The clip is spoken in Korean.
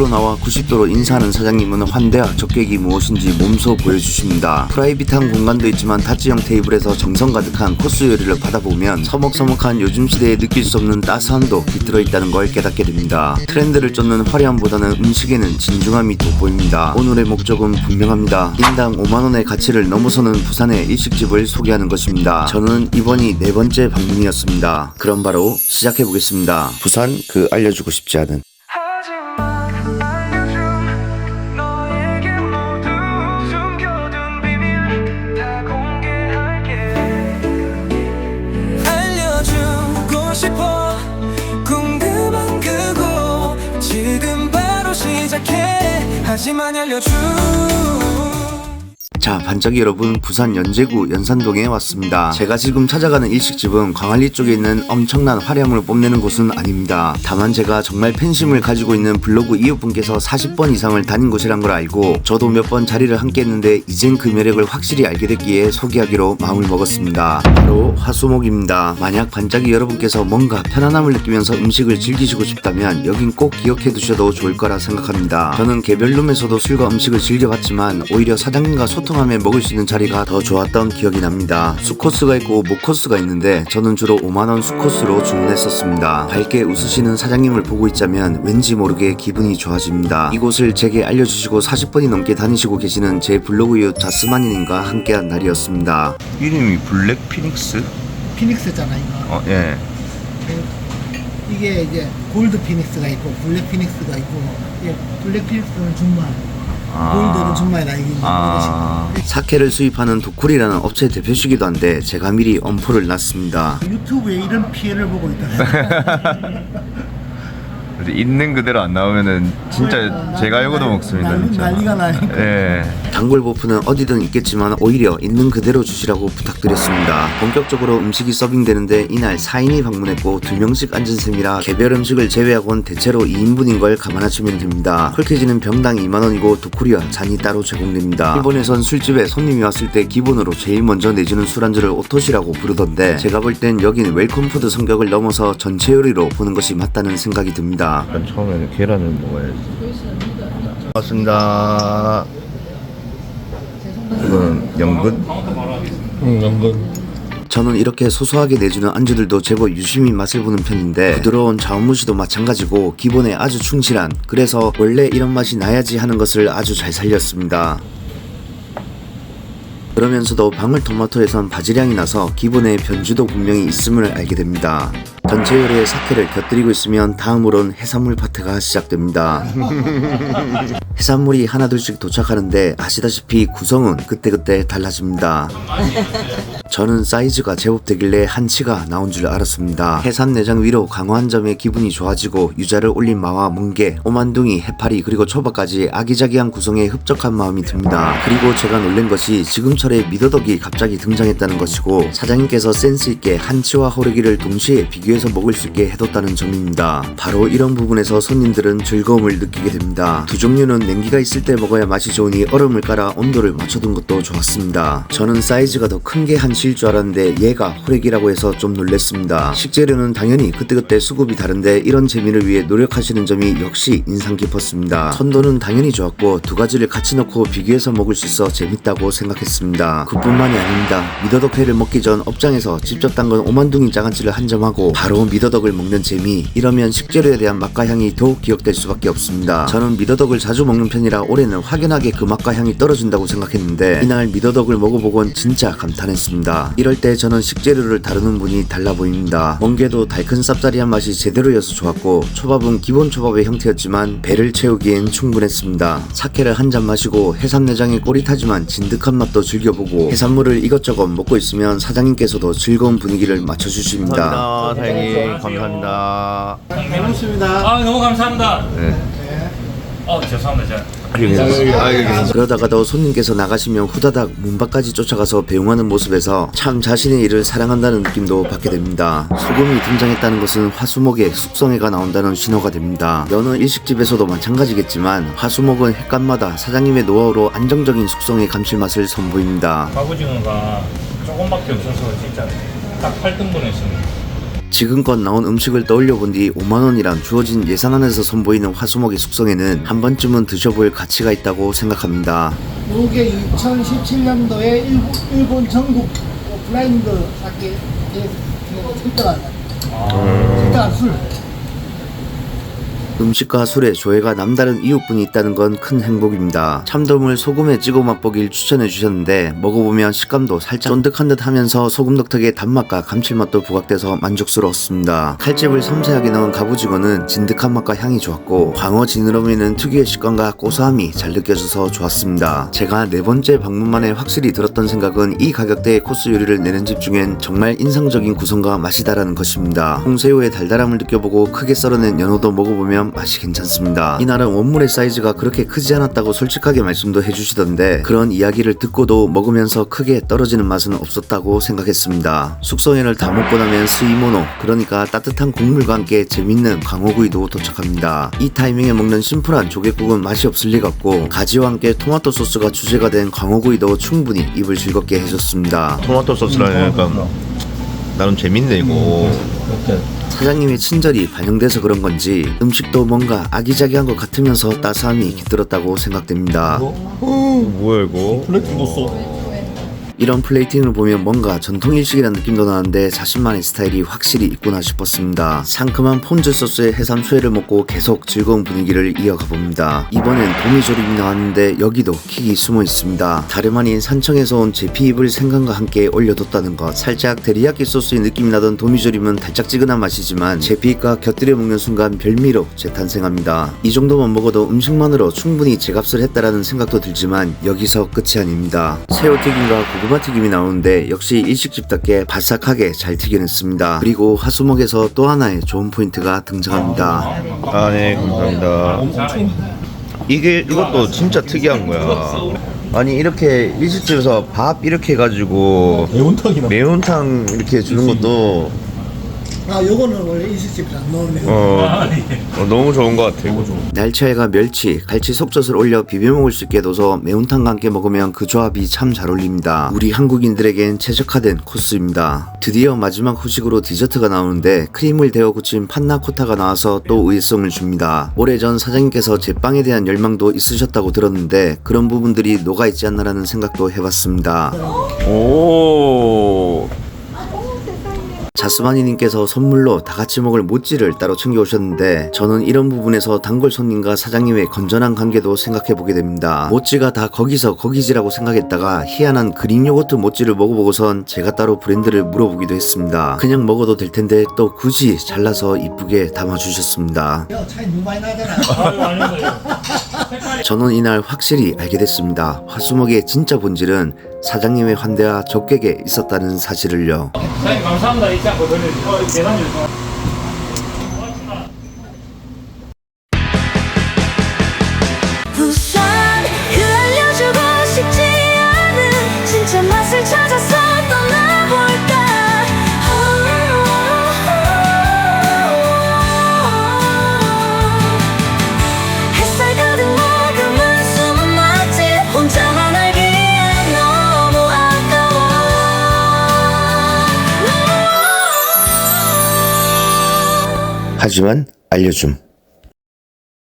나와 90도로 인사하는 사장님은 환대와 적객이 무엇인지 몸소 보여주십니다. 프라이빗한 공간도 있지만 다찌형 테이블에서 정성 가득한 코스 요리를 받아보면 서먹서먹한 요즘 시대에 느낄 수 없는 따스함도 깃들어 있다는 걸 깨닫게 됩니다. 트렌드를 쫓는 화려함보다는 음식에는 진중함이 돋보입니다. 오늘의 목적은 분명합니다. 인당 5만원의 가치를 넘어서는 부산의 일식집을 소개하는 것입니다. 저는 이번이 4번째 방문이었습니다. 그럼 바로 시작해보겠습니다. 부산 그 알려주고 싶지 않은 하지만 알려줘. 자, 반짝이 여러분, 부산 연제구 연산동에 왔습니다. 제가 지금 찾아가는 일식집은 광안리 쪽에 있는 엄청난 화려함을 뽐내는 곳은 아닙니다. 다만 제가 정말 팬심을 가지고 있는 블로그 이웃분께서 40번 이상을 다닌 곳이란 걸 알고 저도 몇 번 자리를 함께 했는데 이젠 그 매력을 확실히 알게 됐기에 소개하기로 마음을 먹었습니다. 바로 화수목입니다. 만약 반짝이 여러분께서 뭔가 편안함을 느끼면서 음식을 즐기시고 싶다면 여긴 꼭 기억해 두셔도 좋을 거라 생각합니다. 저는 개별룸에서도 술과 음식을 즐겨봤지만 오히려 사장님과 소통하며 먹을 수 있는 자리가 더 좋았던 기억이 납니다. 수코스가 있고 모코스가 있는데 저는 주로 5만원 수코스로 주문했었습니다. 밝게 웃으시는 사장님을 보고 있자면 왠지 모르게 기분이 좋아집니다. 이곳을 제게 알려주시고 40번이 넘게 다니시고 계시는 제 블로그 이웃 자스마니님과 함께한 날이었습니다. 이름이 블랙 피닉스? 피닉스잖아 이거. 예. 이게 이제 골드 피닉스가 있고 블랙 피닉스가 있고, 블랙 피닉스는 정말 골드는 정말 나이긴 사케를 수입하는 도쿠리라는 업체 대표시기도 한데 제가 미리 엄포를 놨습니다. 유튜브에 이런 피해를 보고 있다. 있는 그대로 안 나오면은 진짜 제가 알고도 먹습니다. 난리가 나니까. 예. 단골 보프는 어디든 있겠지만 오히려 있는 그대로 주시라고 부탁드렸습니다. 본격적으로 음식이 서빙되는데 이날 4인이 방문했고 2명씩 앉은 셈이라 개별 음식을 제외하고는 대체로 2인분인 걸 감안하시면 됩니다. 콜케지는 병당 2만원이고 도쿠리와 잔이 따로 제공됩니다. 일본에선 술집에 손님이 왔을 때 기본으로 제일 먼저 내주는 술안주를 오토시라고 부르던데 제가 볼 땐 여긴 웰컴푸드 성격을 넘어서 전체 요리로 보는 것이 맞다는 생각이 듭니다. 일단 처음에는 계란을 먹어야지. 고맙습니다. 이건 연근? 연근. 저는 이렇게 소소하게 내주는 안주들도 제법 유심히 맛을 보는 편인데 부드러운 자원무시도 마찬가지고 기본에 아주 충실한, 그래서 원래 이런 맛이 나야지 하는 것을 아주 잘 살렸습니다. 그러면서도 방울토마토에선 바질향이 나서 기본에 변주도 분명히 있음을 알게 됩니다. 전체 요리에 사케를 곁들이고 있으면 다음으론 해산물 파트가 시작됩니다. 해산물이 하나둘씩 도착하는데 아시다시피 구성은 그때그때 달라집니다. 저는 사이즈가 제법 되길래 한치가 나온 줄 알았습니다. 해삼 내장 위로 강화한 점에 기분이 좋아지고 유자를 올린 마와 멍게, 오만둥이, 해파리 그리고 초밥까지 아기자기한 구성에 흡족한 마음이 듭니다. 그리고 제가 놀란 것이 지금철에 미더덕이 갑자기 등장했다는 것이고 사장님께서 센스있게 한치와 호래기를 동시에 비교해서 먹을 수 있게 해뒀다는 점입니다. 바로 이런 부분에서 손님들은 즐거움을 느끼게 됩니다. 두 종류는 냉기가 있을 때 먹어야 맛이 좋으니 얼음을 깔아 온도를 맞춰둔 것도 좋았습니다. 저는 사이즈가 더 큰 게 한치일 줄 알았는데 얘가 호래기라고 해서 좀 놀랬습니다. 식재료는 당연히 그때그때 수급이 다른데 이런 재미를 위해 노력하시는 점이 역시 인상 깊었습니다. 선도는 당연히 좋았고 두 가지를 같이 넣고 비교해서 먹을 수 있어 재밌다고 생각했습니다. 그뿐만이 아닙니다. 미더덕회를 먹기 전 업장에서 직접 담근 오만둥이 장아찌를 한 점하고 바로 미더덕을 먹는 재미, 이러면 식재료에 대한 맛과 향이 더욱 기억될 수밖에 없습니다. 저는 미더덕을 자주 먹는 편이라 올해는 확연하게 그 맛과 향이 떨어진다고 생각했는데 이날 미더덕을 먹어보곤 진짜 감탄했습니다. 이럴 때 저는 식재료를 다루는 분이 달라 보입니다. 멍게도 달큰 쌉싸리한 맛이 제대로여서 좋았고 초밥은 기본 초밥의 형태였지만 배를 채우기엔 충분했습니다. 사케를 한 잔 마시고 해삼내장의 꼬릿하지만 진득한 맛도 즐겨보고 해산물을 이것저것 먹고 있으면 사장님께서도 즐거운 분위기를 맞춰주십니다. 감사합니다. 사장님 감사합니다. 고맙습니다. 너무 감사합니다. 네. 죄송합니다. 제가 그러다가도 손님께서 나가시면 후다닥 문 밖까지 쫓아가서 배웅하는 모습에서 참 자신의 일을 사랑한다는 느낌도 받게 됩니다. 소금이 등장했다는 것은 화수목의 숙성회가 나온다는 신호가 됩니다. 여느 일식집에서도 마찬가지겠지만 화수목은 횟감마다 사장님의 노하우로 안정적인 숙성의 감칠맛을 선보입니다. 갑오징어가 조금밖에 없어서 진짜 딱 8등분에 있습니다. 지금껏 나온 음식을 떠올려본 뒤 5만원이란 주어진 예산 안에서 선보이는 화수목의 숙성에는 한 번쯤은 드셔볼 가치가 있다고 생각합니다. 요게 2017년도에 일본 전국 블라인드 사케 1등한 술. 음식과 술에 조예가 남다른 이웃분이 있다는 건 큰 행복입니다. 참돔을 소금에 찍어 맛보길 추천해 주셨는데 먹어보면 식감도 살짝 쫀득한 듯 하면서 소금 덕택에 단맛과 감칠맛도 부각돼서 만족스러웠습니다. 칼집을 섬세하게 넣은 갑오징어는 진득한 맛과 향이 좋았고 광어 지느러미는 특유의 식감과 고소함이 잘 느껴져서 좋았습니다. 제가 네 번째 방문 만에 확실히 들었던 생각은 이 가격대의 코스 요리를 내는 집 중엔 정말 인상적인 구성과 맛이다라는 것입니다. 홍새우의 달달함을 느껴보고 크게 썰어낸 연어도 먹어보면 맛이 괜찮습니다. 이날은 원물의 사이즈가 그렇게 크지 않았다고 솔직하게 말씀도 해주시던데 그런 이야기를 듣고도 먹으면서 크게 떨어지는 맛은 없었다고 생각했습니다. 숙성회를 다 먹고 나면 스이모노, 그러니까 따뜻한 국물과 함께 재밌는 광어구이도 도착합니다. 이 타이밍에 먹는 심플한 조개국은 맛이 없을 리가 없고 가지와 함께 토마토 소스가 주제가 된 광어구이도 충분히 입을 즐겁게 해줬습니다. 토마토 소스라니까 나름 재밌네 이거. 사장님의 친절이 반영돼서 그런 건지 음식도 뭔가 아기자기한 것 같으면서 따스함이 깃들었다고 생각됩니다. 뭐야 이거? 이런 플레이팅을 보면 뭔가 전통일식이라는 느낌도 나는데 자신만의 스타일이 확실히 있구나 싶었습니다. 상큼한 폰즈 소스의 해삼 수회를 먹고 계속 즐거운 분위기를 이어가 봅니다. 이번엔 도미조림이 나왔는데 여기도 킥이 숨어 있습니다. 다름 아닌 산청에서 온 제피잎을 생강과 함께 올려뒀다는 것. 살짝 데리야끼 소스의 느낌이 나던 도미조림은 달짝지근한 맛이지만 제피잎과 곁들여 먹는 순간 별미로 재탄생합니다. 이 정도만 먹어도 음식만으로 충분히 제값을 했다라는 생각도 들지만 여기서 끝이 아닙니다. 새우튀김과 고구마튀김이 나오는데 역시 일식집답게 바삭하게 잘 튀겨냈습니다. 그리고 화수목에서 또 하나의 좋은 포인트가 등장합니다. 아, 네, 감사합니다. 이것도 진짜 특이한 거야. 아니 이렇게 일식집에서 밥 이렇게 해가지고 매운탕 이렇게 주는 것도 요거는 원래 일식집에 안 넣으면 너무 좋은 것 같아. 날치알과 멸치, 갈치 속젓을 올려 비벼 먹을 수 있게 둬서 매운탕과 함께 먹으면 그 조합이 참 잘 어울립니다. 우리 한국인들에겐 최적화된 코스입니다. 드디어 마지막 후식으로 디저트가 나오는데 크림을 데워 굳힌 판나코타가 나와서 또 의외성을 줍니다. 오래전 사장님께서 제빵에 대한 열망도 있으셨다고 들었는데 그런 부분들이 녹아있지 않나라는 생각도 해봤습니다. 오. 자스마니님께서 선물로 다같이 먹을 모찌를 따로 챙겨오셨는데 저는 이런 부분에서 단골 손님과 사장님의 건전한 관계도 생각해보게 됩니다. 모찌가 다 거기서 거기지라고 생각했다가 희한한 그릭 요거트 모찌를 먹어보고선 제가 따로 브랜드를 물어보기도 했습니다. 그냥 먹어도 될 텐데 또 굳이 잘라서 이쁘게 담아주셨습니다. 차이 너무 많이 나잖아. 저는 이날 확실히 알게 됐습니다. 화수목의 진짜 본질은 사장님의 환대와 적객에 있었다는 사실을요. 사장님 감사합니다. 잊지 않고 돌려주세요. 계산 좀. 부산 그 알려주고 싶지 않은 진짜 맛을 찾아서 떠나볼까. 햇살 가득 머금은 숨은 맛집 혼자만 알기엔 너무 아까워. 하지만 알려줌.